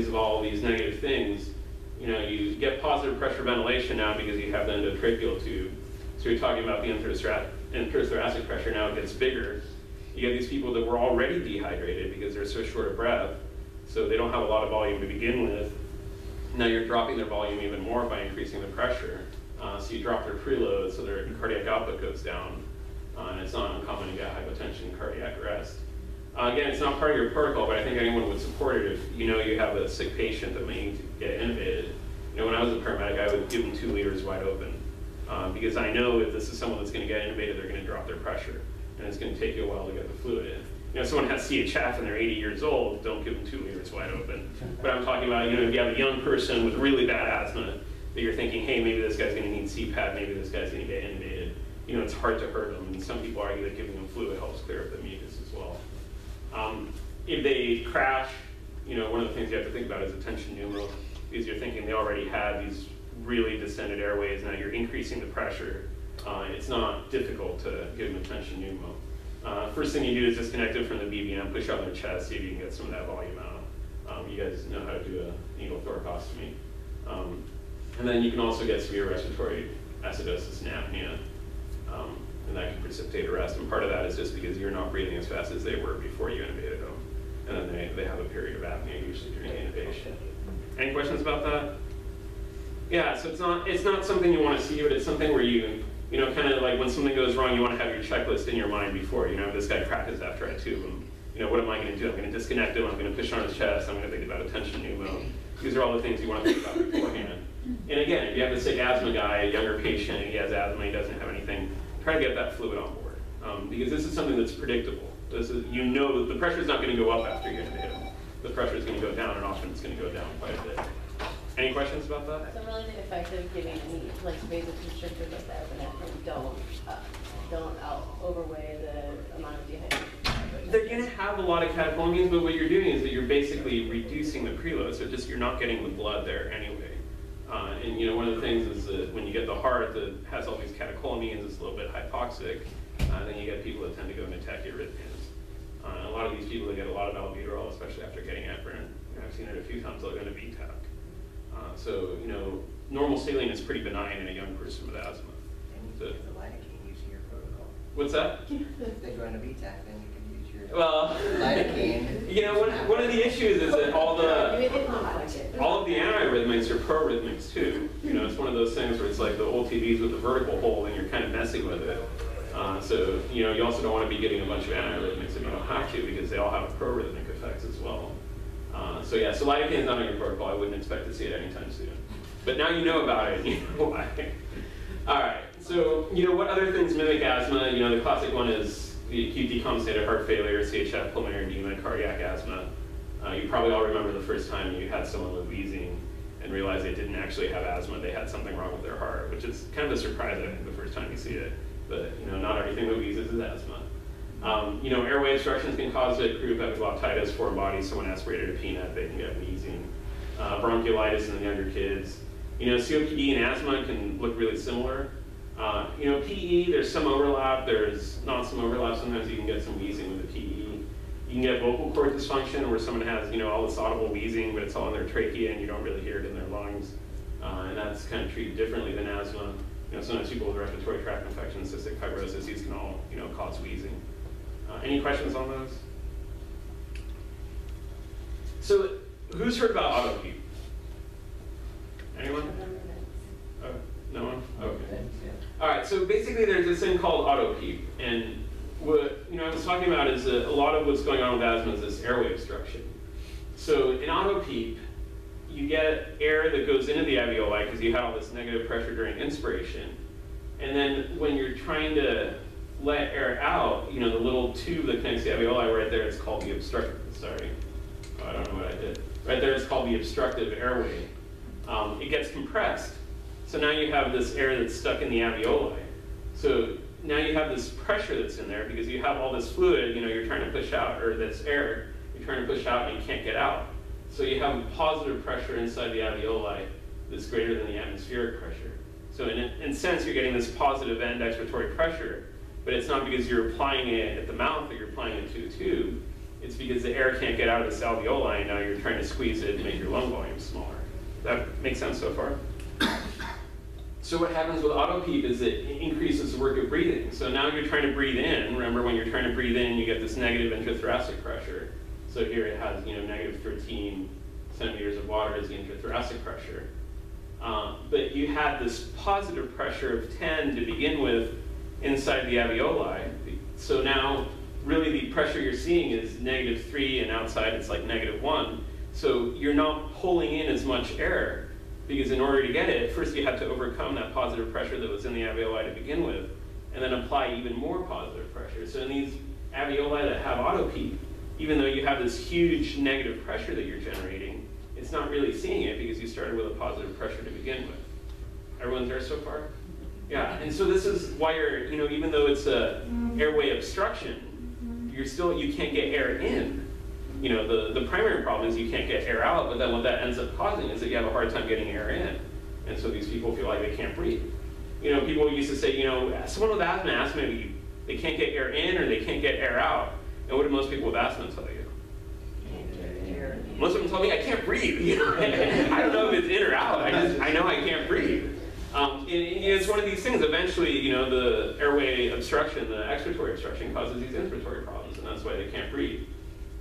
of all these negative things, you know, you get positive pressure ventilation now because you have the endotracheal tube. So you're talking about the intrathoracic pressure now gets bigger. You get these people that were already dehydrated because they're so short of breath, so they don't have a lot of volume to begin with. Now you're dropping their volume even more by increasing the pressure. So you drop their preload, so their cardiac output goes down. And it's not uncommon to get hypotension and cardiac arrest. Again, it's not part of your protocol, but I think anyone would support it if you know you have a sick patient that may need to get intubated. You know, when I was a paramedic, I would give them 2 liters wide open. Because I know if this is someone that's going to get intubated, they're going to drop their pressure. And it's going to take you a while to get the fluid in. You know, if someone has CHF and they're 80 years old, don't give them 2 liters wide open. But I'm talking about, you know, if you have a young person with really bad asthma, that you're thinking, hey, maybe this guy's going to need CPAP, maybe this guy's going to get intubated. You know, it's hard to hurt them. And some people argue that giving them fluid helps clear up the mucus as well. If they crash, you know, one of the things you have to think about is attention pneumo, because you're thinking they already had these really distended airways, now you're increasing the pressure. It's not difficult to give them attention pneumo. First thing you do is disconnect it from the BBM, push on their chest, see if you can get some of that volume out. You guys know how to do a needle thoracostomy. And then you can also get severe respiratory acidosis and apnea, and that can precipitate arrest. And part of that is just because you're not breathing as fast as they were before you intubated them. And then they have a period of apnea usually during intubation. Any questions about that? Yeah, so it's not something you want to see, but it's something where you know, kind of like when something goes wrong, you want to have your checklist in your mind before. You know, if this guy crashes after I tube him, you know, what am I going to do? I'm going to disconnect him, I'm going to push on his chest, I'm going to think about attention pneumo. These are all the things you want to think about beforehand. And again, if you have a sick asthma guy, a younger patient, and he has asthma, he doesn't have anything, try to get that fluid on board. Because this is something that's predictable. This is, you know that the pressure is not going to go up after you intubate him. The pressure is going to go down, and often it's going to go down quite a bit. Any questions about that? So really ineffective giving any like vasoconstrictors like that and don't overweigh the amount of dehydration. They're going to have a lot of catecholamines, but what you're doing is that you're basically reducing the preload, so just you're not getting the blood there anyway. And you know, one of the things is that when you get the heart that has all these catecholamines, it's a little bit hypoxic, then you get people that tend to go into tachyarrhythmias. A lot of these people that get a lot of albuterol, especially after getting heparin, you know, I've seen it a few times, they'll go into VTAC. So, you know, normal saline is pretty benign in a young person with asthma. And you can use the lidocaine using your protocol. What's that? If they go into VTAC, then you can use your lidocaine. You know, one of the issues is that all of the antiarrhythmics are pro-rhythmics too. You know, it's one of those things where it's like the old TVs with the vertical hole and you're kind of messing with it. So, you know, you also don't want to be getting a bunch of antiarrhythmics if you don't have to, because they all have pro-rhythmic effects as well. So yeah, so lidocaine is not on your protocol. I wouldn't expect to see it anytime soon. But now you know about it, and you know why. All right, so you know what other things mimic asthma? You know, the classic one is the acute decompensated heart failure, CHF, pulmonary edema, cardiac asthma. You probably all remember the first time you had someone with wheezing and realized they didn't actually have asthma, they had something wrong with their heart, which is kind of a surprise, I think, the first time you see it. But you know, not everything that wheezes is asthma. You know, airway obstructions can cause it, croup, epiglottitis, foreign body, someone aspirated a peanut, they can get wheezing. Bronchiolitis in the younger kids. You know, COPD and asthma can look really similar. You know, PE, there's some overlap, there's not some overlap. Sometimes you can get some wheezing with the PE. You can get vocal cord dysfunction where someone has, you know, all this audible wheezing, but it's all in their trachea and you don't really hear it in their lungs. And that's kind of treated differently than asthma. You know, sometimes people with respiratory tract infections, cystic fibrosis, these can all, you know, cause wheezing. Any questions on those? So, who's heard about auto-PEEP? Anyone? Oh, no one? Okay. All right, so basically there's this thing called auto-PEEP, and what I was talking about is that a lot of what's going on with asthma is this airway obstruction. So in auto-PEEP, you get air that goes into the alveoli because you had all this negative pressure during inspiration, and then when you're trying to let air out, you know, the little tube that connects the alveoli right there, it's called the obstructive, sorry. Oh, I don't know what I did. Right there, it's called the obstructive airway. It gets compressed. So now you have this air that's stuck in the alveoli. So now you have this pressure that's in there because you have all this fluid, you know, you're trying to push out, or this air, you're trying to push out and you can't get out. So you have a positive pressure inside the alveoli that's greater than the atmospheric pressure. So in a sense, you're getting this positive end expiratory pressure, but it's not because you're applying it at the mouth or you're applying it to a tube. It's because the air can't get out of this alveoli, and now you're trying to squeeze it and make your lung volume smaller. That makes sense so far? So what happens with auto PEEP is it increases the work of breathing. So now you're trying to breathe in. Remember, when you're trying to breathe in, you get this negative intrathoracic pressure. So here it has, negative 13 centimeters of water as the intrathoracic pressure. But you had this positive pressure of 10 to begin with inside the alveoli. So now, really the pressure you're seeing is -3, and outside it's like -1. So you're not pulling in as much air, because in order to get it, first you have to overcome that positive pressure that was in the alveoli to begin with, and then apply even more positive pressure. So in these alveoli that have auto PEEP, even though you have this huge negative pressure that you're generating, it's not really seeing it because you started with a positive pressure to begin with. Everyone's there so far? Yeah, and so this is why you're, even though it's a airway obstruction, you can't get air in. The primary problem is you can't get air out, but then what that ends up causing is that you have a hard time getting air in. And so these people feel like they can't breathe. People used to say, someone with asthma, maybe they can't get air in or they can't get air out. And what do most people with asthma tell you? Most of them tell me I can't breathe. I don't know if it's in or out. I know I can't breathe. It's one of these things. Eventually, the airway obstruction, the expiratory obstruction, causes these inspiratory problems, and that's why they can't breathe.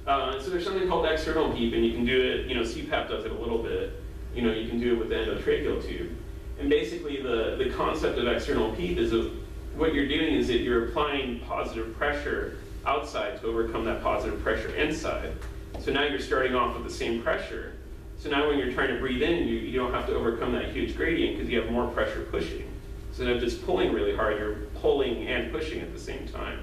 So there's something called external PEEP, and you can do it. CPAP does it a little bit. You can do it with the endotracheal tube. And basically, the concept of external PEEP is that what you're doing is that you're applying positive pressure outside to overcome that positive pressure inside. So now you're starting off with the same pressure. So now when you're trying to breathe in, you don't have to overcome that huge gradient because you have more pressure pushing. So instead of just pulling really hard, you're pulling and pushing at the same time.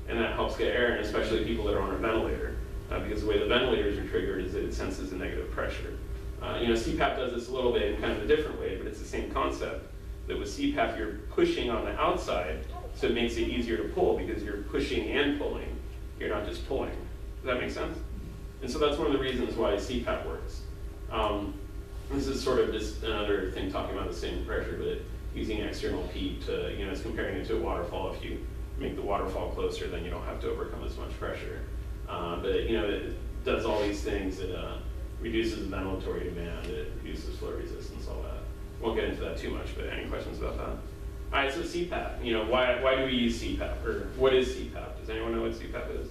And that helps get air, and especially people that are on a ventilator. Because the way the ventilators are triggered is that it senses the negative pressure. CPAP does this a little bit in kind of a different way, but it's the same concept. That with CPAP, you're pushing on the outside, so it makes it easier to pull because you're pushing and pulling. You're not just pulling. Does that make sense? And so that's one of the reasons why CPAP works. This is sort of just another thing talking about the same pressure, but using external PEEP to, it's comparing it to a waterfall. If you make the waterfall closer, then you don't have to overcome as much pressure. But it does all these things. It reduces ventilatory demand. It reduces flow resistance, all that. Won't get into that too much, but any questions about that? All right, so CPAP. Why do we use CPAP? Or what is CPAP? Does anyone know what CPAP is?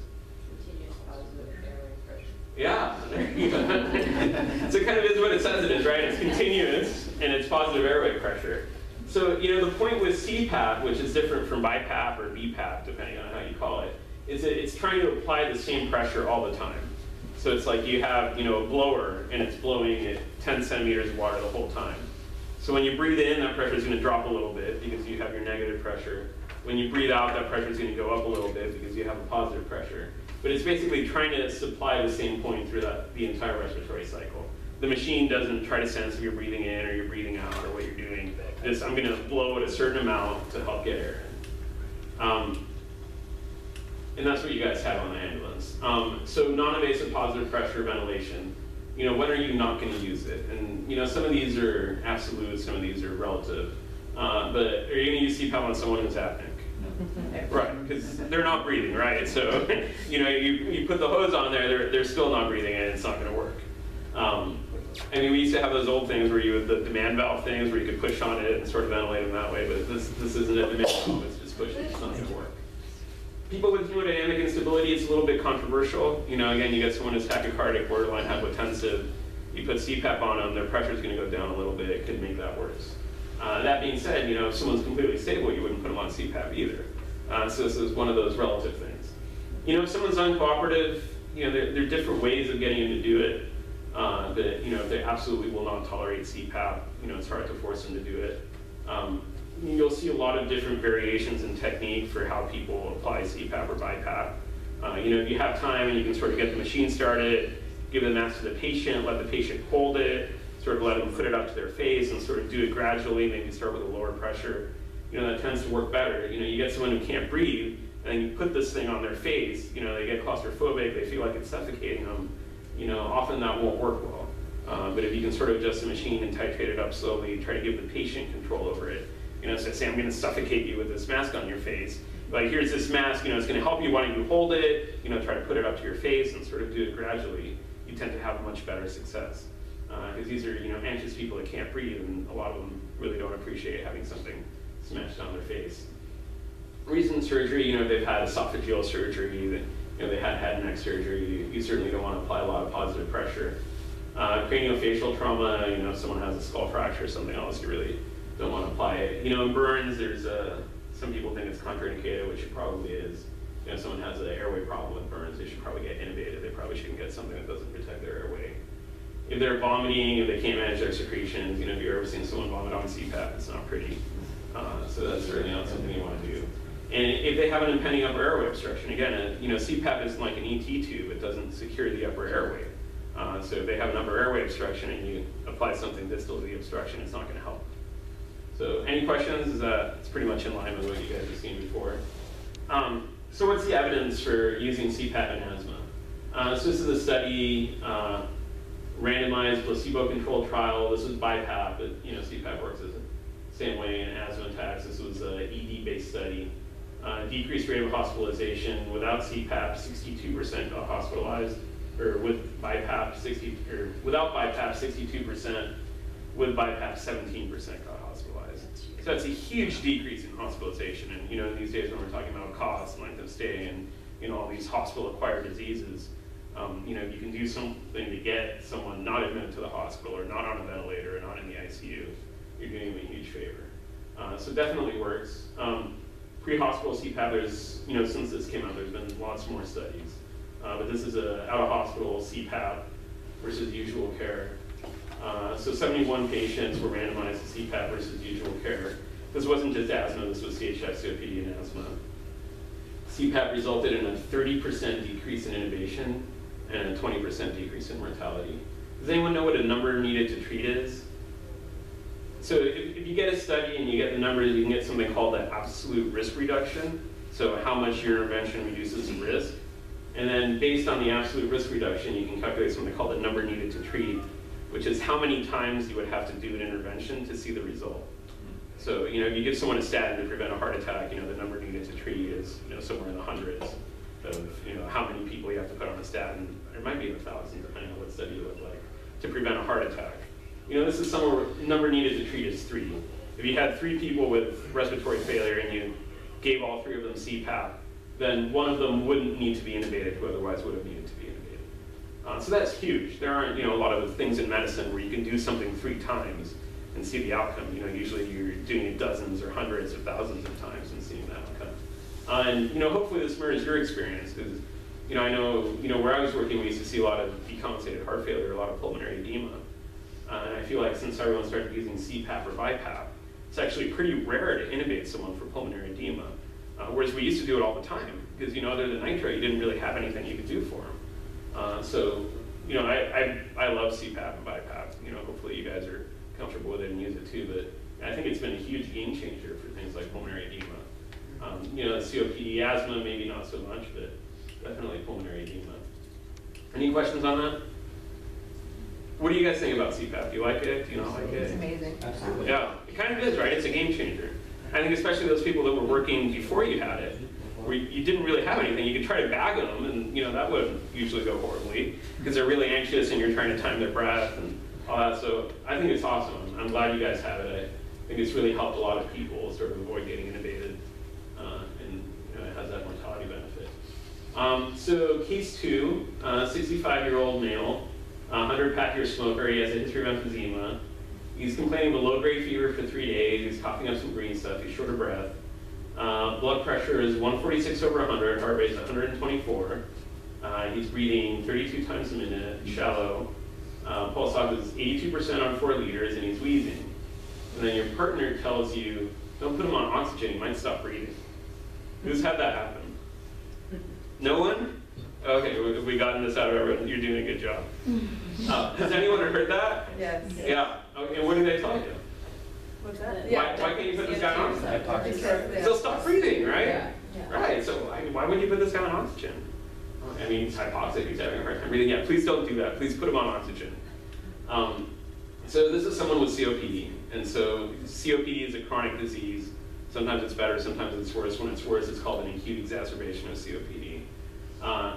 Continuous positive airway pressure. Yeah, there you go. So it kind of is what it says it is, right? It's continuous, and it's positive airway pressure. So, the point with CPAP, which is different from BiPAP or BPAP, depending on how you call it, is that it's trying to apply the same pressure all the time. So it's like you have, a blower, and it's blowing at 10 centimeters of water the whole time. So when you breathe in, that pressure is going to drop a little bit because you have your negative pressure. When you breathe out, that pressure is going to go up a little bit because you have a positive pressure. But it's basically trying to supply the same point through the entire respiratory cycle. The machine doesn't try to sense if you're breathing in or you're breathing out or what you're doing. Just, I'm going to blow at a certain amount to help get air in. And that's what you guys have on the ambulance. So non-invasive positive pressure ventilation. When are you not going to use it? And some of these are absolute, some of these are relative. But are you going to use CPAP on someone who's apneic? Right, because they're not breathing, right? So you put the hose on there, they're still not breathing, and it's not going to work. We used to have those old things where the demand valve things where you could push on it and sort of ventilate them that way, but this isn't a demand valve, it's just pushing, it's not going to work. People with hemodynamic instability, it's a little bit controversial. Again, you get someone who's tachycardic, borderline hypotensive, you put CPAP on them, their pressure's going to go down a little bit, it could make that worse. That being said, if someone's completely stable, you wouldn't put them on CPAP either. So this is one of those relative things. If someone's uncooperative, there are different ways of getting them to do it. But if they absolutely will not tolerate CPAP, it's hard to force them to do it. You'll see a lot of different variations in technique for how people apply CPAP or BiPAP. If you have time and you can sort of get the machine started, give the mask to the patient, let the patient hold it, sort of let them put it up to their face and sort of do it gradually, maybe start with a lower pressure. That tends to work better. You get someone who can't breathe, and you put this thing on their face, they get claustrophobic, they feel like it's suffocating them. Often that won't work well. But if you can sort of adjust the machine and titrate it up slowly, try to give the patient control over it. So say, I'm going to suffocate you with this mask on your face. like, here's this mask, it's going to help you. Why don't you hold it? Try to put it up to your face and sort of do it gradually. You tend to have much better success. Because these are, anxious people that can't breathe, and a lot of them really don't appreciate having something smashed on their face. Recent surgery, they've had esophageal surgery, they had head and neck surgery. You certainly don't want to apply a lot of positive pressure. Craniofacial trauma, if someone has a skull fracture or something else, you really don't want to apply it. In burns, there's some people think it's contraindicated, which it probably is. If someone has an airway problem with burns, they should probably get intubated. They probably shouldn't get something that doesn't protect their airway. If they're vomiting, if they can't manage their secretions, if you've ever seen someone vomit on CPAP, it's not pretty. So that's certainly not something you want to do. And if they have an impending upper airway obstruction, again, CPAP isn't like an ET tube. It doesn't secure the upper airway. So if they have an upper airway obstruction and you apply something distal to the obstruction, it's not going to help. So any questions? It's pretty much in line with what you guys have seen before. So what's the evidence for using CPAP in asthma? So this is a study, randomized placebo-controlled trial. This was BiPAP, but CPAP works as the same way in asthma attacks. This was an ED-based study. Decreased rate of hospitalization without CPAP, 62% got hospitalized, or with BiPAP, without BiPAP, 62%. With BiPAP, 17% got hospitalized. So that's a huge decrease in hospitalization. And in these days when we're talking about cost and length of stay and all these hospital-acquired diseases, you can do something to get someone not admitted to the hospital or not on a ventilator or not in the ICU. You're doing them a huge favor. So definitely works. Pre-hospital CPAP, there's, since this came out, there's been lots more studies. But this is a out-of-hospital CPAP versus usual care. So 71 patients were randomized to CPAP versus usual care. This wasn't just asthma, this was CHF, COPD, and asthma. CPAP resulted in a 30% decrease in intubation and a 20% decrease in mortality. Does anyone know what a number needed to treat is? So if you get a study and you get the numbers, you can get something called the absolute risk reduction. So how much your intervention reduces the risk. And then based on the absolute risk reduction, you can calculate something called the number needed to treat, which is how many times you would have to do an intervention to see the result. So if you give someone a statin to prevent a heart attack, the number needed to treat is somewhere in the hundreds of how many people you have to put on a statin. It might be in the thousands, depending on what study you look like, to prevent a heart attack. This is somewhere number needed to treat is 3. If you had 3 people with respiratory failure and you gave all 3 of them CPAP, then one of them wouldn't need to be intubated, who otherwise would have needed to be intubated. So that's huge. There aren't a lot of things in medicine where you can do something 3 times and see the outcome. Usually you're doing it dozens or hundreds or thousands of times and seeing the outcome. And hopefully this mirrors your experience, because I know where I was working, we used to see a lot of decompensated heart failure, a lot of pulmonary edema. And I feel like since everyone started using CPAP or BiPAP, it's actually pretty rare to intubate someone for pulmonary edema. Whereas we used to do it all the time, because other than nitro, you didn't really have anything you could do for them. So I love CPAP and BiPAP. Hopefully you guys are comfortable with it and use it too. But I think it's been a huge game changer for things like pulmonary edema. COPD, asthma, maybe not so much, but definitely pulmonary edema. Any questions on that? What do you guys think about CPAP? Do you like it? Do you not like it? It's amazing. Absolutely. Yeah, it kind of is, right? It's a game changer. I think especially those people that were working before you had it, where you didn't really have anything. You could try to bag them, and that would usually go horribly, because they're really anxious and you're trying to time their breath and all that. So I think it's awesome. I'm glad you guys have it. I think it's really helped a lot of people sort of avoid getting intubated, and it has that mortality benefit. So case 2, 65-year-old male, 100-pack-year smoker. He has a history of emphysema. He's complaining of a low-grade fever for 3 days. He's coughing up some green stuff. He's short of breath. Blood pressure is 146 over 100. Heart rate is 124. He's breathing 32 times a minute, shallow. Pulse ox is 82% on 4 liters, and he's wheezing. And then your partner tells you, don't put him on oxygen, he might stop breathing. Who's had that happen? No one? Okay, we gotten this out of everyone. You're doing a good job. Has anyone heard that? Yes. Yeah. Okay, and what do they tell you? What's that? Why can't you put this guy on oxygen? Because He'll stop breathing, right? Yeah. Right, so why would you put this guy on oxygen? I mean, he's hypoxic, he's having a hard time breathing. Yeah, please don't do that. Please put him on oxygen. So this is someone with COPD. And so COPD is a chronic disease. Sometimes it's better, sometimes it's worse. When it's worse, it's called an acute exacerbation of COPD.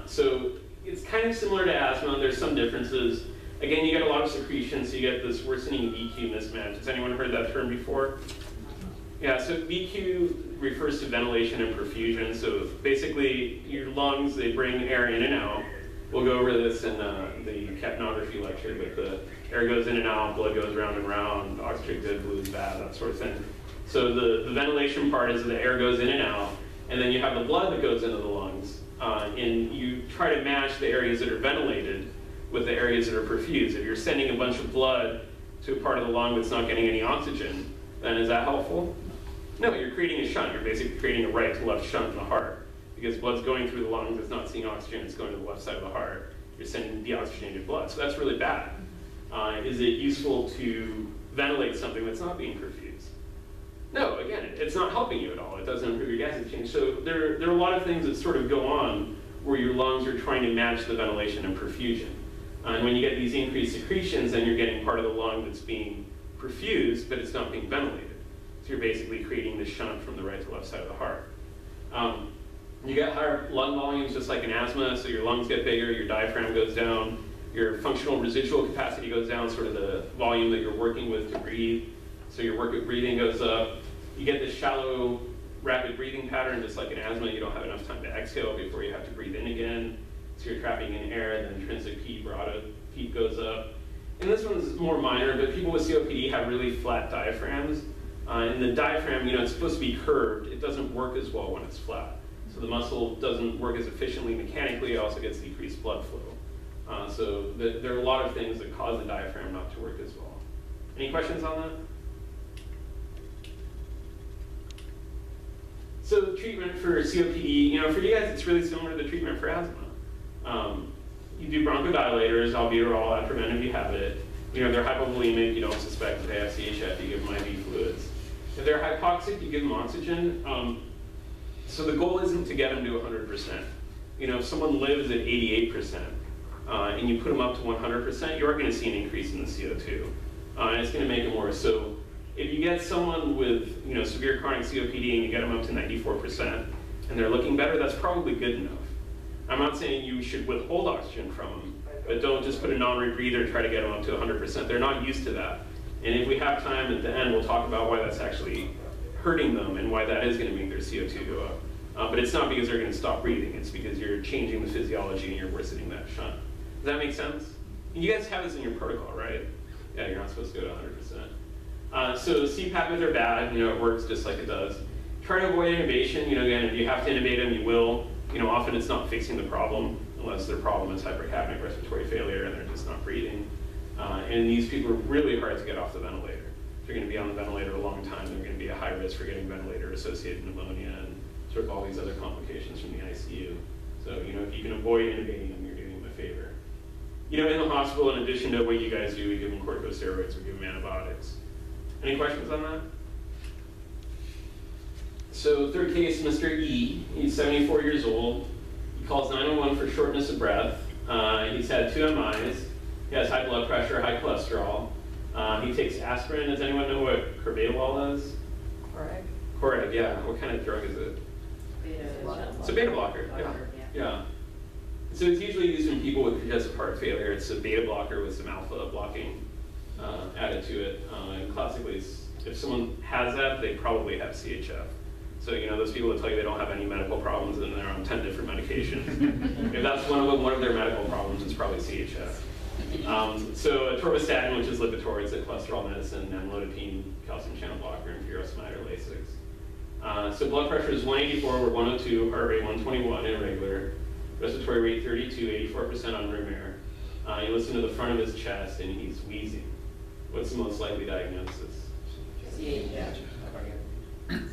So it's kind of similar to asthma. There's some differences. Again, you get a lot of secretion, so you get this worsening VQ mismatch. Has anyone heard that term before? Yeah, so VQ refers to ventilation and perfusion. So basically, your lungs, they bring air in and out. We'll go over this in the capnography lecture, but the air goes in and out, blood goes round and round, oxygen good, blues bad, that sort of thing. So the ventilation part is the air goes in and out, and then you have the blood that goes into the lungs, and you try to match the areas that are ventilated with the areas that are perfused. If you're sending a bunch of blood to a part of the lung that's not getting any oxygen, then is that helpful? No, you're creating a shunt. You're basically creating a right to left shunt in the heart, because blood's going through the lungs, it's not seeing oxygen, it's going to the left side of the heart. You're sending deoxygenated blood, so that's really bad. Is it useful to ventilate something that's not being perfused? No, again, it's not helping you at all. It doesn't improve your gas exchange. So there are a lot of things that sort of go on where your lungs are trying to match the ventilation and perfusion. And when you get these increased secretions, then you're getting part of the lung that's being perfused, but it's not being ventilated. So you're basically creating this shunt from the right to left side of the heart. You get higher lung volumes just like in asthma, so your lungs get bigger, your diaphragm goes down, your functional residual capacity goes down, sort of the volume that you're working with to breathe. So your work with breathing goes up. You get this shallow, rapid breathing pattern, just like in asthma. You don't have enough time to exhale before you have to breathe in again. So you're trapping in air, and then intrinsic heat goes up. And this one's more minor, but people with COPD have really flat diaphragms. And the diaphragm, it's supposed to be curved. It doesn't work as well when it's flat. So the muscle doesn't work as efficiently mechanically. It also gets decreased blood flow. So there are a lot of things that cause the diaphragm not to work as well. Any questions on that? So the treatment for COPD, for you guys, it's really similar to the treatment for asthma. You do bronchodilators, albuterol, Atropine if you have it. If they're hypovolemic, you don't suspect that they have CHF, you give them IV fluids. If they're hypoxic, you give them oxygen. So the goal isn't to get them to 100%. If someone lives at 88%, and you put them up to 100%, you are going to see an increase in the CO2. And it's going to make them worse. So if you get someone with severe chronic COPD and you get them up to 94% and they're looking better, that's probably good enough. I'm not saying you should withhold oxygen from them, but don't just put a non-rebreather and try to get them up to 100%. They're not used to that. And if we have time at the end, we'll talk about why that's actually hurting them and why that is going to make their CO2 go up. But it's not because they're going to stop breathing. It's because you're changing the physiology and you're worsening that shunt. Does that make sense? You guys have this in your protocol, right? Yeah, you're not supposed to go to 100%. So CPAP are bad. It works just like it does. Try to avoid intubation. Again, if you have to intubate them, you will. Often it's not fixing the problem unless their problem is hypercapnic respiratory failure and they're just not breathing. And these people are really hard to get off the ventilator. If you're going to be on the ventilator a long time, they're going to be a high risk for getting ventilator-associated pneumonia and sort of all these other complications from the ICU. So, if you can avoid intubating them, you're doing them a favor. In the hospital, in addition to what you guys do, we give them corticosteroids, we give them antibiotics. Any questions on that? So third case, Mr. E. He's 74 years old. He calls 911 for shortness of breath. He's had 2 MIs. He has high blood pressure, high cholesterol. He takes aspirin. Does anyone know what corbetamol is? Correct. Correct, yeah. What kind of drug is it? It's a beta blocker. Yeah. So it's usually used in people with congestive heart failure. It's a beta blocker with some alpha blocking added to it. And classically, if someone has that, they probably have CHF. So those people that tell you they don't have any medical problems and they're on 10 different medications. If that's one of them, one of their medical problems is probably CHF. So atorvastatin, which is Lipitor, it's a cholesterol medicine, amlodipine, calcium channel blocker, and furosemide or Lasix. So blood pressure is 184 or 102, heart rate 121, irregular. Respiratory rate 32, 84% on room air. You listen to the front of his chest and he's wheezing. What's the most likely diagnosis? CHF.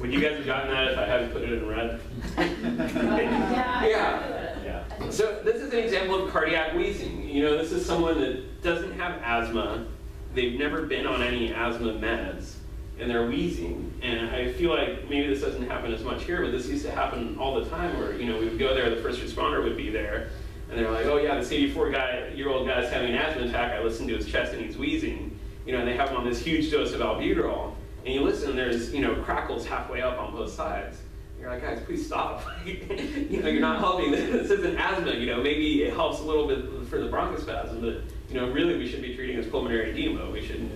Would you guys have gotten that if I hadn't put it in red? Yeah. So this is an example of cardiac wheezing. This is someone that doesn't have asthma. They've never been on any asthma meds, and they're wheezing. And I feel like maybe this doesn't happen as much here, but this used to happen all the time where, we would go there, the first responder would be there, and they're like, oh yeah, this 84-year-old guy's having an asthma attack. I listened to his chest and he's wheezing. And they have him on this huge dose of albuterol. And you listen, there's, you know, crackles halfway up on both sides. You're like, guys, please stop. You know, you're not helping. This isn't asthma. You know, maybe it helps a little bit for the bronchospasm, but, you know, really we should be treating as pulmonary edema. We shouldn't